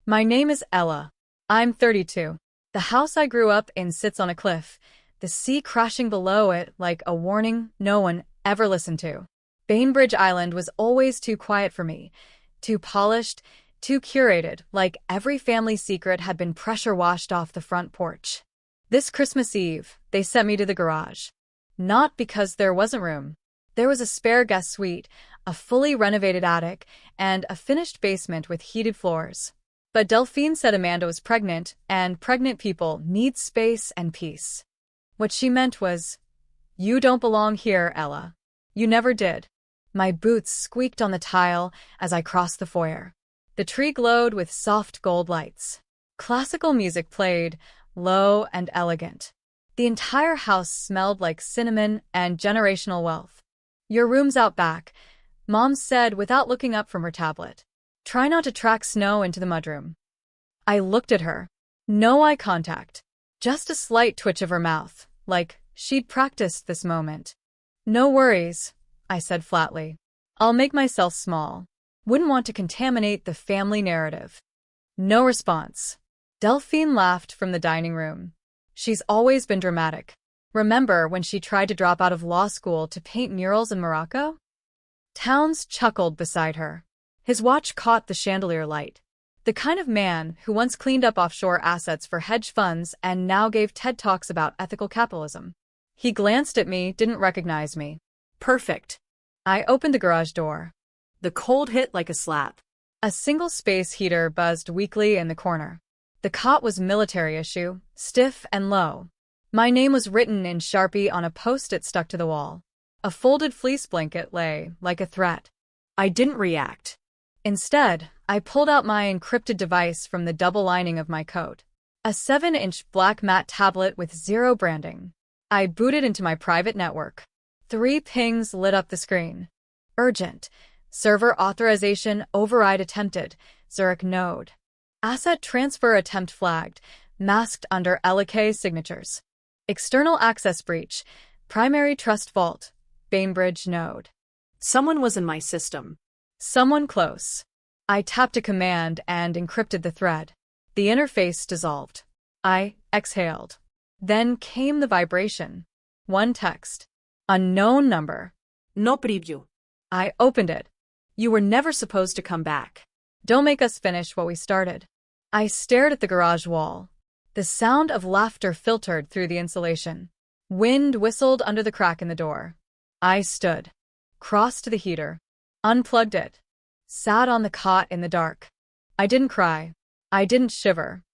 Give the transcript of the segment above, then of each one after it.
My name is Ella. I'm 32. The house I grew up in sits on a cliff, the sea crashing below it like a warning no one ever listened to. Bainbridge Island was always too quiet for me, too polished, too curated, like every family secret had been pressure washed off the front porch. This Christmas Eve, they sent me to the garage. Not because there wasn't room. There was a spare guest suite, a fully renovated attic, and a finished basement with heated floors. But Delphine said Amanda was pregnant, and pregnant people need space and peace. What she meant was, "You don't belong here, Ella. You never did." My boots squeaked on the tile as I crossed the foyer. The tree glowed with soft gold lights. Classical music played, low and elegant. The entire house smelled like cinnamon and generational wealth. "Your room's out back," Mom said without looking up from her tablet. "Try not to track snow into the mudroom." I looked at her. No eye contact. Just a slight twitch of her mouth, like she'd practiced this moment. "No worries," I said flatly. "I'll make myself small. Wouldn't want to contaminate the family narrative." No response. Delphine laughed from the dining room. She's always been dramatic. Remember when she tried to drop out of law school to paint murals in Morocco? Towns chuckled beside her. His watch caught the chandelier light. The kind of man who once cleaned up offshore assets for hedge funds and now gave TED Talks about ethical capitalism. He glanced at me, didn't recognize me. Perfect. I opened the garage door. The cold hit like a slap. A single space heater buzzed weakly in the corner. The cot was military issue, stiff and low. My name was written in Sharpie on a post-it stuck to the wall. A folded fleece blanket lay like a threat. I didn't react. Instead, I pulled out my encrypted device from the double lining of my coat. A 7-inch black matte tablet with zero branding. I booted into my private network. 3 pings lit up the screen. Urgent. Server authorization override attempted. Zurich node. Asset transfer attempt flagged. Masked under LK signatures. External access breach. Primary trust vault. Bainbridge node. Someone was in my system. Someone close. I tapped a command and encrypted the thread. The interface dissolved. I exhaled. Then came the vibration. One text. Unknown number. No preview. I opened it. "You were never supposed to come back. Don't make us finish what we started." I stared at the garage wall. The sound of laughter filtered through the insulation. Wind whistled under the crack in the door. I stood. Crossed to the heater. Unplugged it. Sat on the cot in the dark. I didn't cry. I didn't shiver.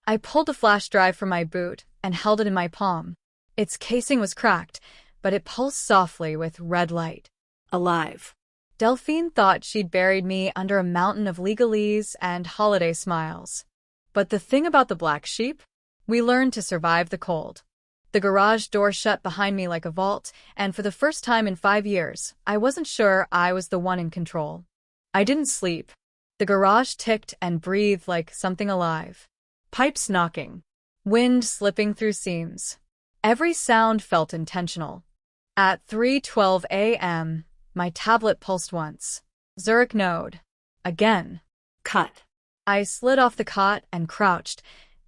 I pulled the flash drive from my boot and held it in my palm. Its casing was cracked, but it pulsed softly with red light. Alive. Delphine thought she'd buried me under a mountain of legalese and holiday smiles. But the thing about the black sheep? We learned to survive the cold. The garage door shut behind me like a vault, and for the first time in 5 years, I wasn't sure I was the one in control. I didn't sleep. The garage ticked and breathed like something alive. Pipes knocking. Wind slipping through seams. Every sound felt intentional. At 3:12 a.m., my tablet pulsed once. Zurich node. Again. Cut. I slid off the cot and crouched,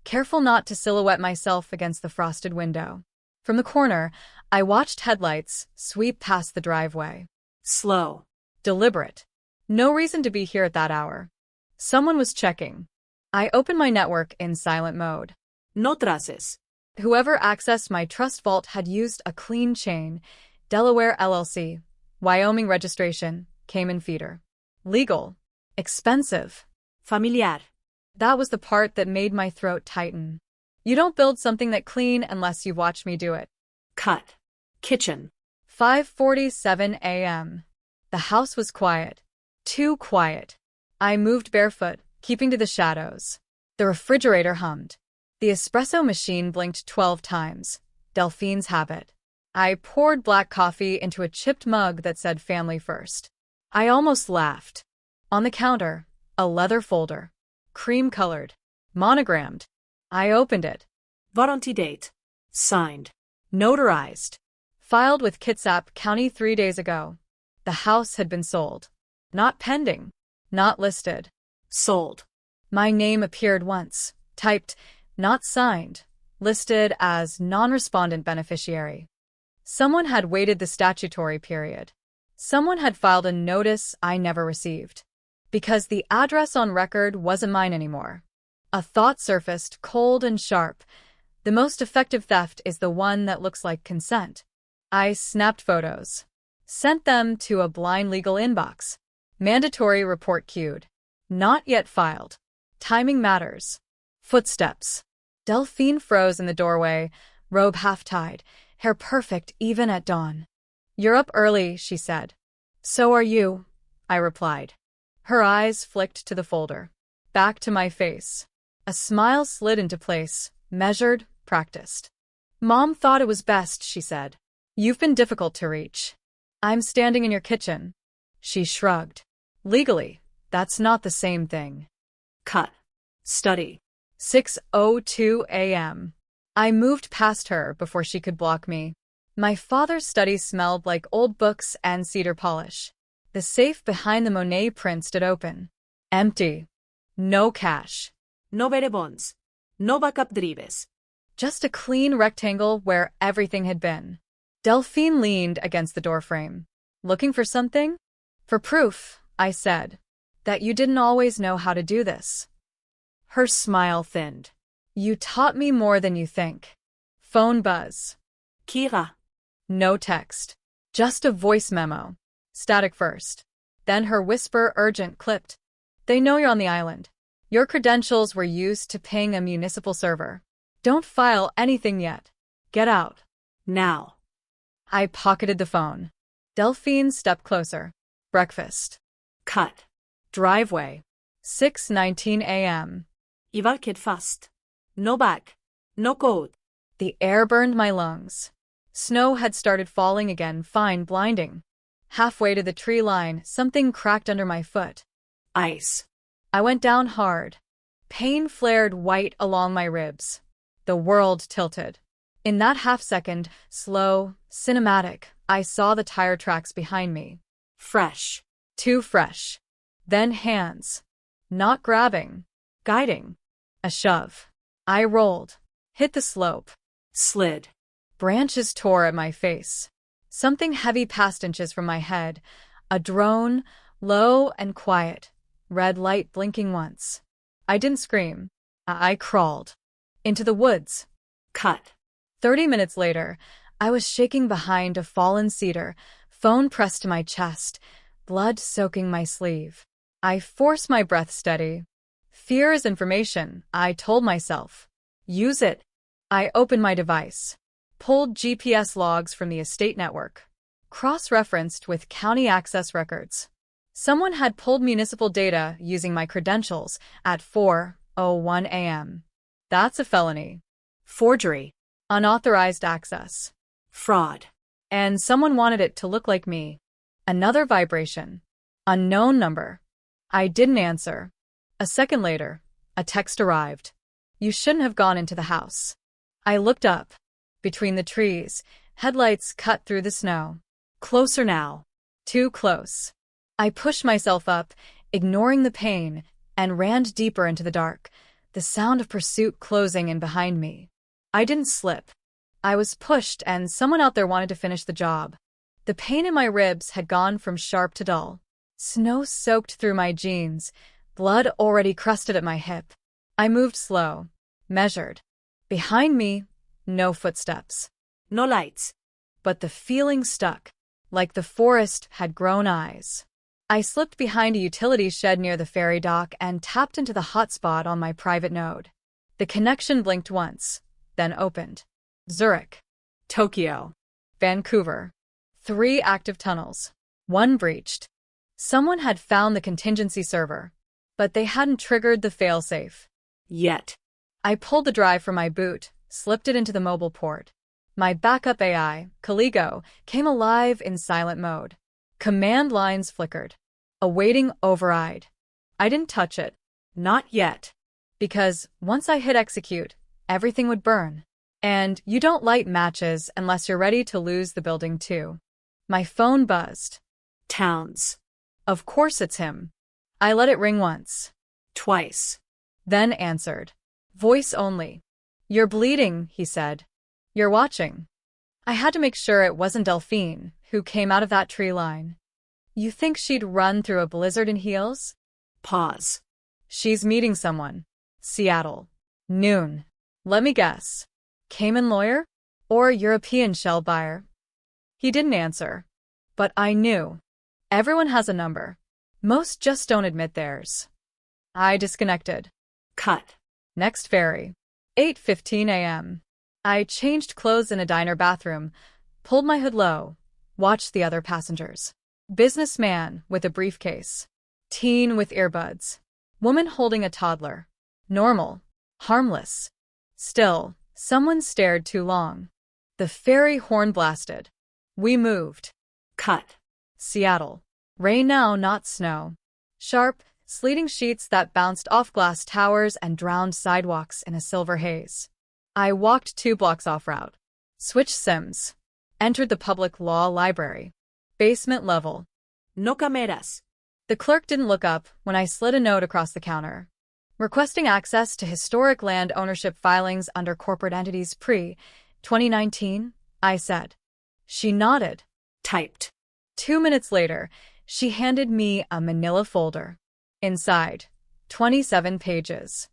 careful not to silhouette myself against the frosted window. From the corner, I watched headlights sweep past the driveway. Slow. Deliberate. No reason to be here at that hour. Someone was checking. I opened my network in silent mode. No traces. Whoever accessed my trust vault had used a clean chain. Delaware LLC. Wyoming registration. Cayman feeder. Legal. Expensive. Familiar. That was the part that made my throat tighten. You don't build something that clean unless you've watched me do it. Cut. Kitchen. 5:47 a.m. The house was quiet. Too quiet. I moved barefoot, keeping to the shadows. The refrigerator hummed. The espresso machine blinked 12 times. Delphine's habit. I poured black coffee into a chipped mug that said family first. I almost laughed. On the counter, a leather folder. Cream-colored. Monogrammed. I opened it. Warranty date. Signed. Notarized. Filed with Kitsap County 3 days ago. The house had been sold. Not pending. Not listed. Sold. My name appeared once, typed, not signed, listed as non-respondent beneficiary. Someone had waited the statutory period. Someone had filed a notice I never received. Because the address on record wasn't mine anymore. A thought surfaced, cold and sharp. The most effective theft is the one that looks like consent. I snapped photos. Sent them to a blind legal inbox. Mandatory report queued. Not yet filed. Timing matters. Footsteps. Delphine froze in the doorway, robe half-tied, hair perfect even at dawn. "You're up early," she said. "So are you," I replied. Her eyes flicked to the folder. Back to my face. A smile slid into place, measured, practiced. "Mom thought it was best," she said. "You've been difficult to reach. I'm standing in your kitchen." She shrugged. "Legally, that's not the same thing." Cut. Study. 6:02 a.m. I moved past her before she could block me. My father's study smelled like old books and cedar polish. The safe behind the Monet print stood open. Empty. No cash. No bare bonds. No backup drives. Just a clean rectangle where everything had been. Delphine leaned against the doorframe. "Looking for something?" "For proof," I said, "that you didn't always know how to do this." Her smile thinned. "You taught me more than you think." Phone buzz. Kira. No text. Just a voice memo. Static first. Then her whisper, urgent, clipped. "They know you're on the island. Your credentials were used to ping a municipal server. Don't file anything yet. Get out. Now." I pocketed the phone. Delphine stepped closer. Breakfast. Cut. Driveway. 6:19 a.m. Ivalkid fast. No bag. No code. The air burned my lungs. Snow had started falling again, fine, blinding. Halfway to the tree line, something cracked under my foot. Ice. I went down hard. Pain flared white along my ribs. The world tilted. In that half-second, slow, cinematic, I saw the tire tracks behind me. Fresh. Too fresh. Then hands. Not grabbing. Guiding. A shove. I rolled. Hit the slope. Slid. Branches tore at my face. Something heavy passed inches from my head. A drone, low and quiet. Red light blinking once. I didn't scream. I crawled. Into the woods. Cut. 30 minutes later, I was shaking behind a fallen cedar, phone pressed to my chest, blood soaking my sleeve. I forced my breath steady. Fear is information, I told myself. Use it. I opened my device. Pulled GPS logs from the estate network. Cross-referenced with county access records. Someone had pulled municipal data using my credentials at 4:01 a.m. That's a felony. Forgery. Unauthorized access. Fraud. And someone wanted it to look like me. Another vibration. Unknown number. I didn't answer. A second later, a text arrived. "You shouldn't have gone into the house." I looked up. Between the trees, headlights cut through the snow. Closer now. Too close. I pushed myself up, ignoring the pain, and ran deeper into the dark, the sound of pursuit closing in behind me. I didn't slip. I was pushed, and someone out there wanted to finish the job. The pain in my ribs had gone from sharp to dull. Snow soaked through my jeans, blood already crusted at my hip. I moved slow, measured. Behind me, no footsteps. No lights. But the feeling stuck, like the forest had grown eyes. I slipped behind a utility shed near the ferry dock and tapped into the hotspot on my private node. The connection blinked once, then opened. Zurich. Tokyo. Vancouver. 3 active tunnels. 1 breached. Someone had found the contingency server, but they hadn't triggered the failsafe. Yet. I pulled the drive from my boot, slipped it into the mobile port. My backup AI, Caligo, came alive in silent mode. Command lines flickered. Awaiting override. I didn't touch it. Not yet. Because once I hit execute, everything would burn. And you don't light matches unless you're ready to lose the building too. My phone buzzed. Towns. Of course it's him. I let it ring once. Twice. Then answered. Voice only. You're bleeding, he said. You're watching. I had to make sure it wasn't Delphine, who came out of that tree line. You think she'd run through a blizzard in heels? Pause. She's meeting someone. Seattle. Noon. Let me guess. Cayman lawyer? Or European shell buyer? He didn't answer. But I knew. Everyone has a number. Most just don't admit theirs. I disconnected. Cut. Next ferry. 8:15 a.m. I changed clothes in a diner bathroom, pulled my hood low, watched the other passengers. Businessman with a briefcase. Teen with earbuds. Woman holding a toddler. Normal. Harmless. Still, someone stared too long. The ferry horn blasted. We moved. Cut. Seattle. Rain now, not snow. Sharp, sleeting sheets that bounced off glass towers and drowned sidewalks in a silver haze. I walked 2 blocks off route. Switched Sims. Entered the public law library. Basement level. No cameras. The clerk didn't look up when I slid a note across the counter. Requesting access to historic land ownership filings under corporate entities pre-2019, I said. She nodded. Typed. 2 minutes later, she handed me a manila folder. Inside, 27 pages.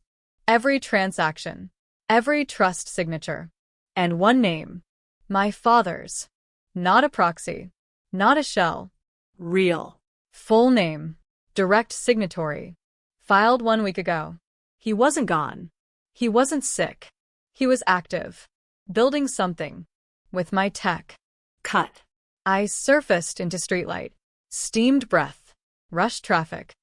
Every transaction. Every trust signature. And one name. My father's. Not a proxy. Not a shell. Real. Full name. Direct signatory. Filed 1 week ago. He wasn't gone. He wasn't sick. He was active. Building something. With my tech. Cut. I surfaced into streetlight. Steamed breath. Rushed traffic.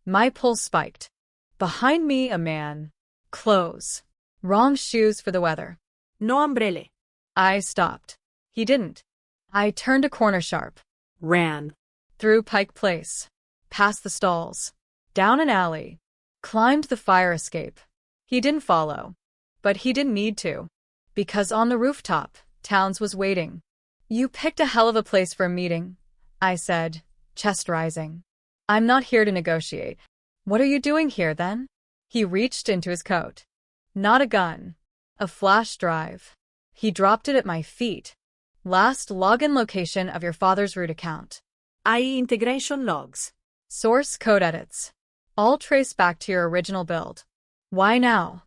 My pulse spiked. Behind me a man. Clothes. Wrong shoes for the weather. No umbrella. I stopped. He didn't. I turned a corner sharp. Ran. Through Pike Place. Past the stalls. Down an alley. Climbed the fire escape. He didn't follow. But he didn't need to. Because on the rooftop, Towns was waiting. You picked a hell of a place for a meeting, I said, chest rising. I'm not here to negotiate. What are you doing here, then? He reached into his coat. Not a gun. A flash drive. He dropped it at my feet. Last login location of your father's root account. IE integration logs. Source code edits. All trace back to your original build. Why now?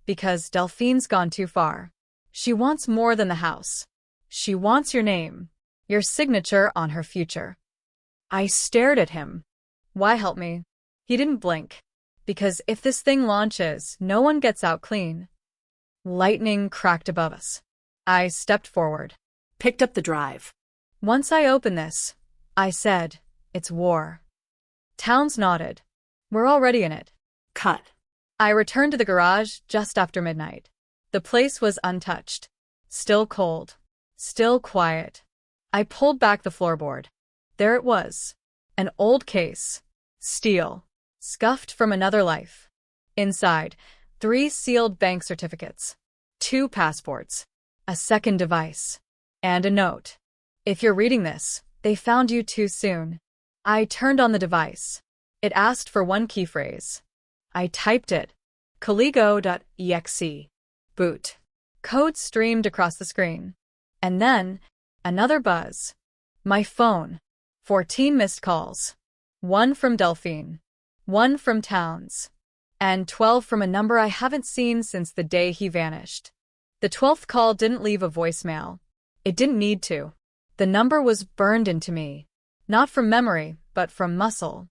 Because Delphine's gone too far. She wants more than the house. She wants your name. Your signature on her future. I stared at him. Why help me? He didn't blink. Because if this thing launches, no one gets out clean. Lightning cracked above us. I stepped forward. Picked up the drive. Once I open this, I said, it's war. Towns nodded. We're already in it. Cut. I returned to the garage just after midnight. The place was untouched. Still cold. Still quiet. I pulled back the floorboard. There it was. An old case. Steel. Scuffed from another life. Inside, 3 sealed bank certificates. 2 passports. A second device. And a note. If you're reading this, they found you too soon. I turned on the device. It asked for one key phrase. I typed it. Caligo.exe. Boot. Code streamed across the screen. And then, another buzz. My phone. 14 missed calls. 1 from Delphine. 1 from Towns. And 12 from a number I haven't seen since the day he vanished. The 12th call didn't leave a voicemail. It didn't need to. The number was burned into me. Not from memory, but from muscle.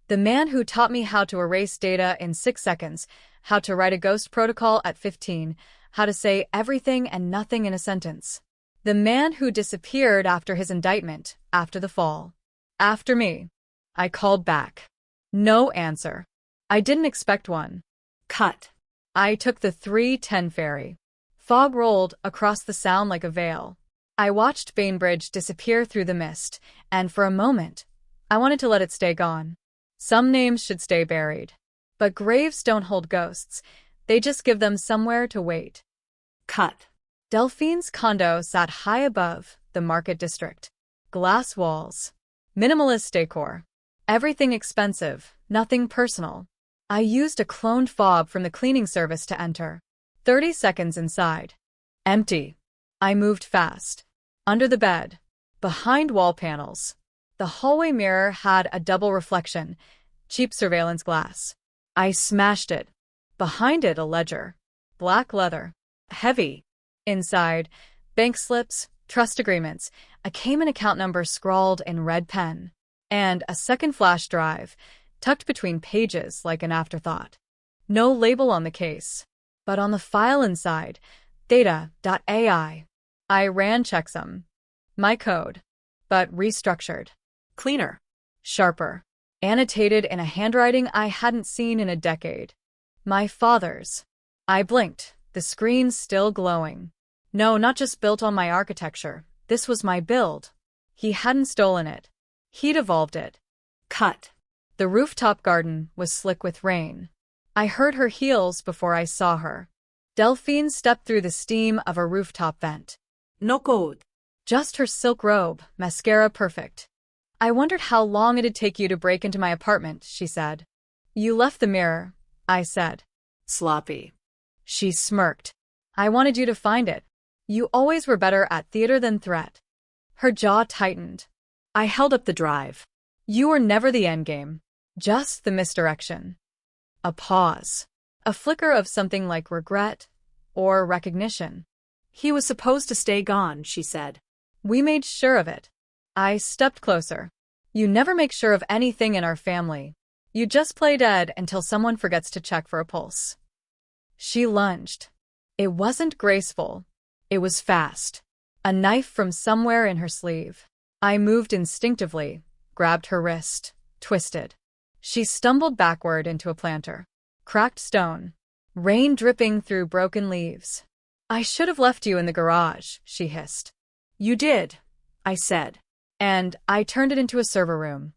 The man who taught me how to erase data in 6 seconds, how to write a ghost protocol at 15, how to say everything and nothing in a sentence. The man who disappeared after his indictment, after the fall. After me. I called back. No answer. I didn't expect one. Cut. I took the 3:10 ferry. Fog rolled across the sound like a veil. I watched Bainbridge disappear through the mist, and for a moment, I wanted to let it stay gone. Some names should stay buried. But graves don't hold ghosts. They just give them somewhere to wait. Cut. Delphine's condo sat high above the market district. Glass walls. Minimalist decor. Everything expensive, nothing personal. I used a cloned fob from the cleaning service to enter. 30 seconds inside. Empty. I moved fast. Under the bed. Behind wall panels. The hallway mirror had a double reflection. Cheap surveillance glass. I smashed it. Behind it, a ledger. Black leather. Heavy. Inside, bank slips, trust agreements, a Cayman account number scrawled in red pen, and a second flash drive, tucked between pages like an afterthought. No label on the case, but on the file inside, data.ai. I ran checksum. My code, but restructured. Cleaner. Sharper. Annotated in a handwriting I hadn't seen in a decade. My father's. I blinked, the screen still glowing. No, not just built on my architecture. This was my build. He hadn't stolen it. He'd evolved it. Cut. The rooftop garden was slick with rain. I heard her heels before I saw her. Delphine stepped through the steam of a rooftop vent. No code. Just her silk robe, mascara perfect. I wondered how long it'd take you to break into my apartment, she said. You left the mirror, I said. Sloppy. She smirked. I wanted you to find it. You always were better at theater than threat. Her jaw tightened. I held up the drive. You were never the endgame, just the misdirection. A pause. A flicker of something like regret or recognition. He was supposed to stay gone, she said. We made sure of it. I stepped closer. You never make sure of anything in our family. You just play dead until someone forgets to check for a pulse. She lunged. It wasn't graceful. It was fast. A knife from somewhere in her sleeve. I moved instinctively, grabbed her wrist, twisted. She stumbled backward into a planter. Cracked stone. Rain dripping through broken leaves. I should have left you in the garage, she hissed. You did, I said. And I turned it into a server room.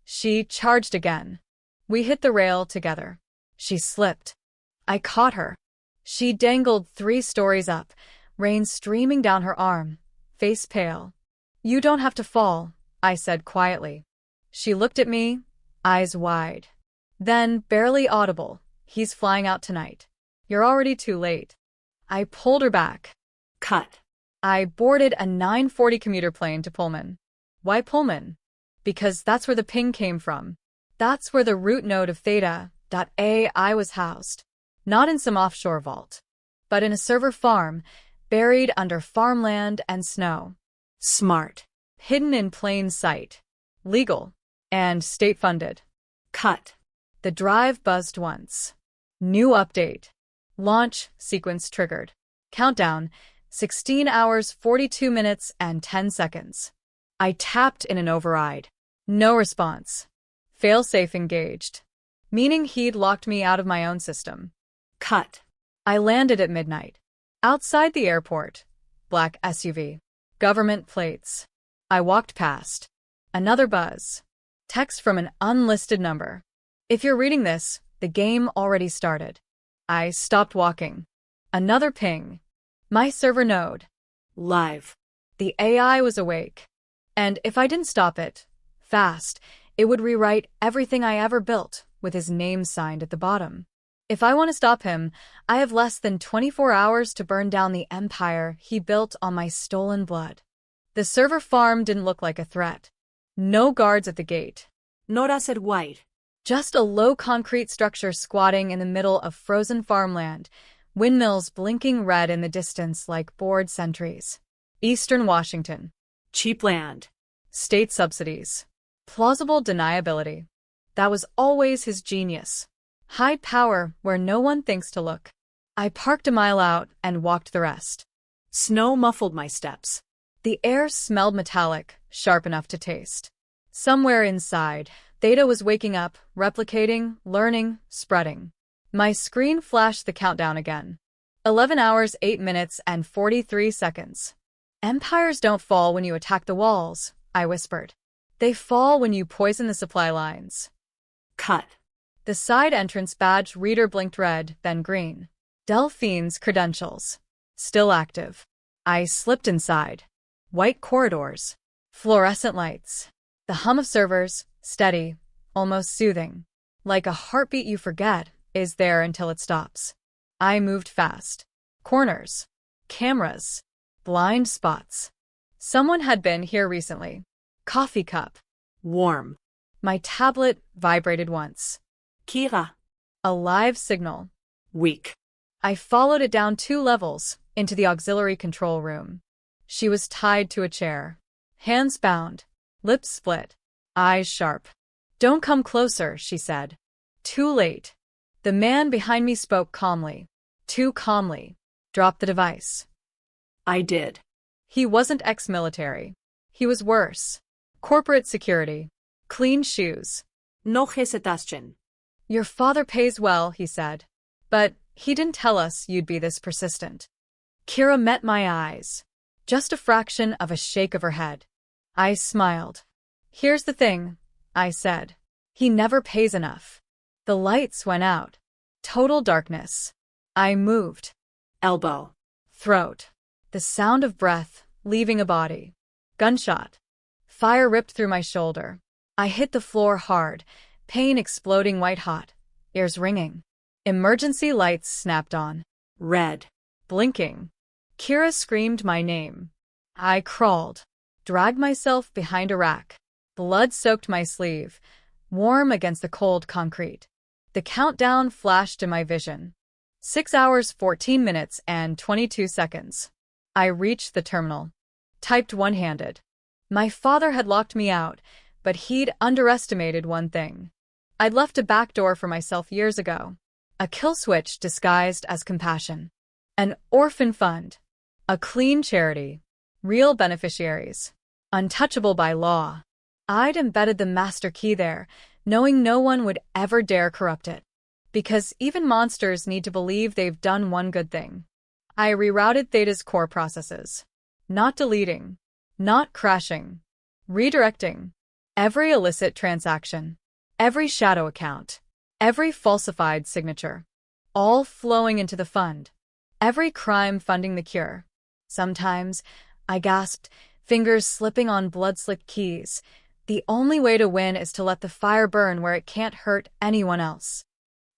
She charged again. We hit the rail together. She slipped. I caught her. She dangled 3 stories up, rain streaming down her arm, face pale. You don't have to fall, I said quietly. She looked at me, eyes wide. Then, barely audible, he's flying out tonight. You're already too late. I pulled her back. Cut. I boarded a 9:40 commuter plane to Pullman. Why Pullman? Because that's where the ping came from. That's where the root node of Theta.ai was housed. Not in some offshore vault, but in a server farm, buried under farmland and snow. Smart. Hidden in plain sight. Legal. And state-funded. Cut. The drive buzzed once. New update. Launch sequence triggered. Countdown, 16 hours, 42 minutes, and 10 seconds. I tapped in an override. No response. Failsafe engaged. Meaning he'd locked me out of my own system. Cut. I landed at midnight. Outside the airport. Black SUV. Government plates. I walked past. Another buzz. Text from an unlisted number. If you're reading this, the game already started. I stopped walking. Another ping. My server node. Live. The AI was awake. And if I didn't stop it, fast, it would rewrite everything I ever built with his name signed at the bottom. If I want to stop him, I have less than 24 hours to burn down the empire he built on my stolen blood. The server farm didn't look like a threat. No guards at the gate. Nora said white. Just a low concrete structure squatting in the middle of frozen farmland, windmills blinking red in the distance like bored sentries. Eastern Washington. Cheap land. State subsidies. Plausible deniability. That was always his genius. High power where no one thinks to look. I parked a mile out and walked the rest. Snow muffled my steps. The air smelled metallic, sharp enough to taste. Somewhere inside, Theta was waking up, replicating, learning, spreading. My screen flashed the countdown again. 11 hours, 8 minutes, and 43 seconds. Empires don't fall when you attack the walls, I whispered. They fall when you poison the supply lines. Cut. The side entrance badge reader blinked red, then green. Delphine's credentials. Still active. I slipped inside. White corridors. Fluorescent lights. The hum of servers, steady, almost soothing. Like a heartbeat you forget is there until it stops. I moved fast. Corners. Cameras. Blind spots. Someone had been here recently. Coffee cup. Warm. My tablet vibrated once. Kira. A live signal. Weak. I followed it down 2 levels into the auxiliary control room. She was tied to a chair. Hands bound. Lips split. Eyes sharp. "Don't come closer," she said. Too late. The man behind me spoke calmly. Too calmly. "Drop the device." I did. He wasn't ex-military. He was worse. Corporate security. Clean shoes. No hesitation. "Your father pays well," he said. "But he didn't tell us you'd be this persistent." Kira met my eyes. Just a fraction of a shake of her head. I smiled. "Here's the thing," I said. "He never pays enough." The lights went out. Total darkness. I moved. Elbow. Throat. The sound of breath leaving a body. Gunshot. Fire ripped through my shoulder. I hit the floor hard, pain exploding white-hot, ears ringing. Emergency lights snapped on. Red. Blinking. Kira screamed my name. I crawled, dragged myself behind a rack. Blood soaked my sleeve, warm against the cold concrete. The countdown flashed in my vision. 6 hours, 14 minutes, and 22 seconds. I reached the terminal. Typed one-handed. My father had locked me out, but he'd underestimated one thing. I'd left a back door for myself years ago. A kill switch disguised as compassion. An orphan fund. A clean charity. Real beneficiaries. Untouchable by law. I'd embedded the master key there, knowing no one would ever dare corrupt it. Because even monsters need to believe they've done one good thing. I rerouted Theta's core processes. Not deleting. Not crashing. Redirecting. Every illicit transaction. Every shadow account. Every falsified signature. All flowing into the fund. Every crime funding the cure. Sometimes, I gasped, fingers slipping on blood-slicked keys. The only way to win is to let the fire burn where it can't hurt anyone else.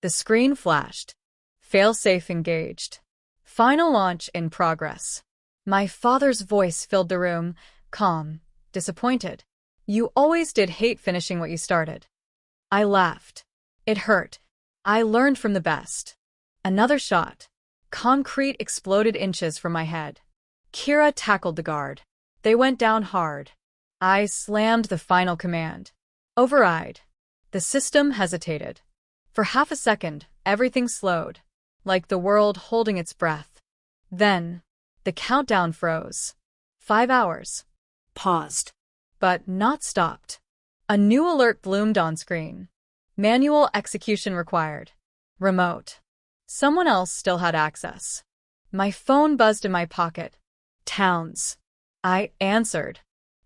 The screen flashed. Failsafe engaged. Final launch in progress. My father's voice filled the room, calm, disappointed. "You always did hate finishing what you started." I laughed. It hurt. I learned from the best. Another shot. Concrete exploded inches from my head. Kira tackled the guard. They went down hard. I slammed the final command. Override. The system hesitated. For half a second, everything slowed, like the world holding its breath. Then, the countdown froze. 5 hours. Paused. But not stopped. A new alert bloomed on screen. Manual execution required. Remote. Someone else still had access. My phone buzzed in my pocket. Towns. I answered.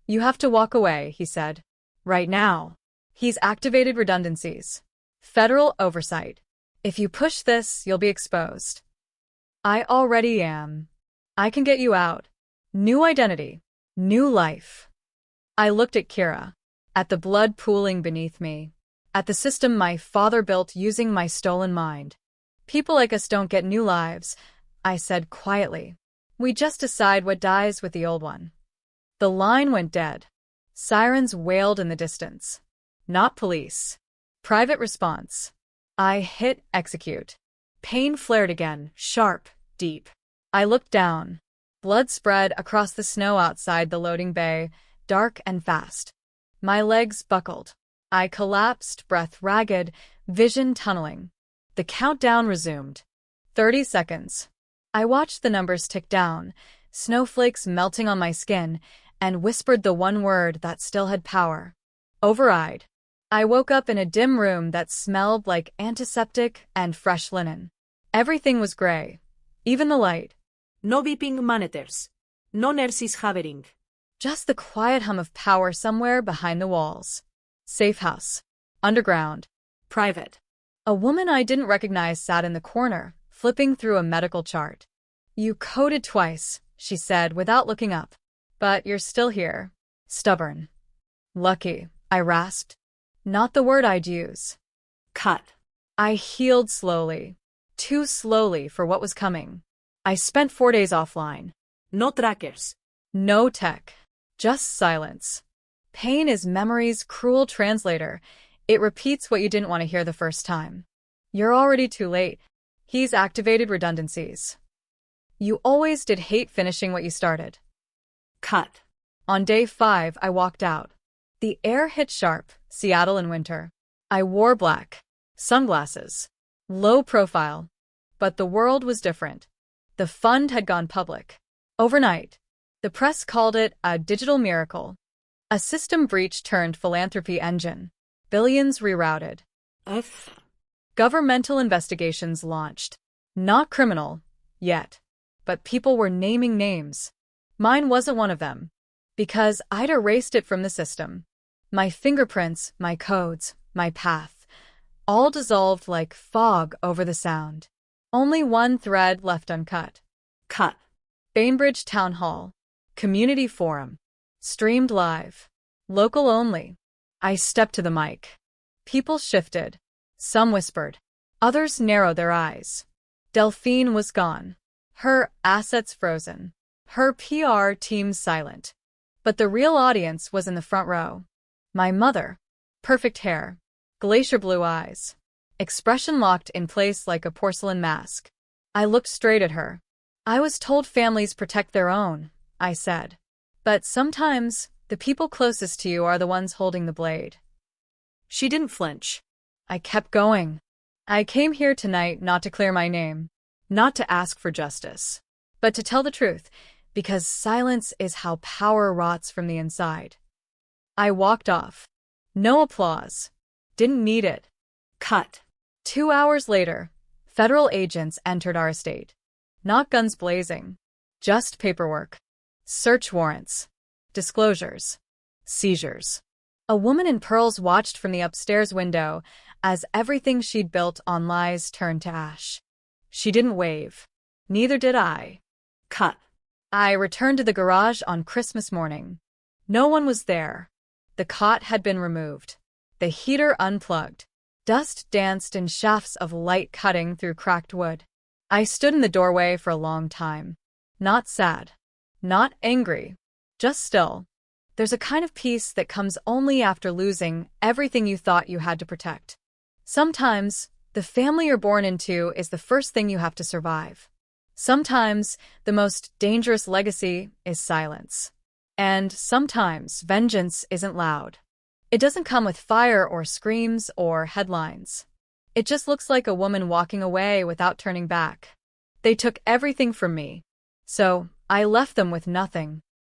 "You have to walk away," he said. "Right now." He's activated redundancies. Federal oversight. "If you push this, you'll be exposed." I already am. I can get you out. New identity. New life. I looked at Kira. At the blood pooling beneath me. At the system my father built using my stolen mind. "People like us don't get new lives," I said quietly. "We just decide what dies with the old one." The line went dead. Sirens wailed in the distance. Not police. Private response. I hit execute. Pain flared again, sharp, deep. I looked down. Blood spread across the snow outside the loading bay, dark and fast. My legs buckled. I collapsed, breath ragged, vision tunneling. The countdown resumed. 30 seconds. I watched the numbers tick down, snowflakes melting on my skin, and whispered the one word that still had power. Override. I woke up in a dim room that smelled like antiseptic and fresh linen. Everything was gray. Even the light. No beeping monitors. No nurses hovering. Just the quiet hum of power somewhere behind the walls. Safe house. Underground. Private. A woman I didn't recognize sat in the corner, flipping through a medical chart. "You coded twice," she said without looking up. "But you're still here. Stubborn." "Lucky," I rasped. Not the word I'd use. Cut. I healed slowly. Too slowly for what was coming. I spent 4 days offline. No trackers. No tech. Just silence. Pain is memory's cruel translator. It repeats what you didn't want to hear the first time. You're already too late. He's activated redundancies. You always did hate finishing what you started. Cut. On day 5, I walked out. The air hit sharp, Seattle in winter. I wore black. Sunglasses. Low profile. But the world was different. The fund had gone public. Overnight. The press called it a digital miracle. A system breach turned philanthropy engine. Billions rerouted. F. Governmental investigations launched. Not criminal, yet. But people were naming names. Mine wasn't one of them. Because I'd erased it from the system. My fingerprints, my codes, my path. All dissolved like fog over the sound. Only one thread left uncut. Cut. Bainbridge Town Hall. Community Forum. Streamed live. Local only. I stepped to the mic. People shifted. Some whispered. Others narrowed their eyes. Delphine was gone. Her assets frozen. Her PR team silent. But the real audience was in the front row. My mother. Perfect hair. Glacier blue eyes. Expression locked in place like a porcelain mask. I looked straight at her. I was told families protect their own, I said. But sometimes, the people closest to you are the ones holding the blade. She didn't flinch. I kept going. I came here tonight not to clear my name, not to ask for justice, but to tell the truth, because silence is how power rots from the inside. I walked off. No applause. Didn't need it. Cut. 2 hours later, federal agents entered our estate. Not guns blazing. Just paperwork. Search warrants. Disclosures. Seizures. A woman in pearls watched from the upstairs window as everything she'd built on lies turned to ash. She didn't wave. Neither did I. Cut. I returned to the garage on Christmas morning. No one was there. The cot had been removed. The heater unplugged. Dust danced in shafts of light cutting through cracked wood. I stood in the doorway for a long time. Not sad. Not angry. Just still. There's a kind of peace that comes only after losing everything you thought you had to protect. Sometimes, the family you're born into is the first thing you have to survive. Sometimes, the most dangerous legacy is silence. And sometimes, vengeance isn't loud. It doesn't come with fire or screams or headlines. It just looks like a woman walking away without turning back. They took everything from me. So, I left them with nothing.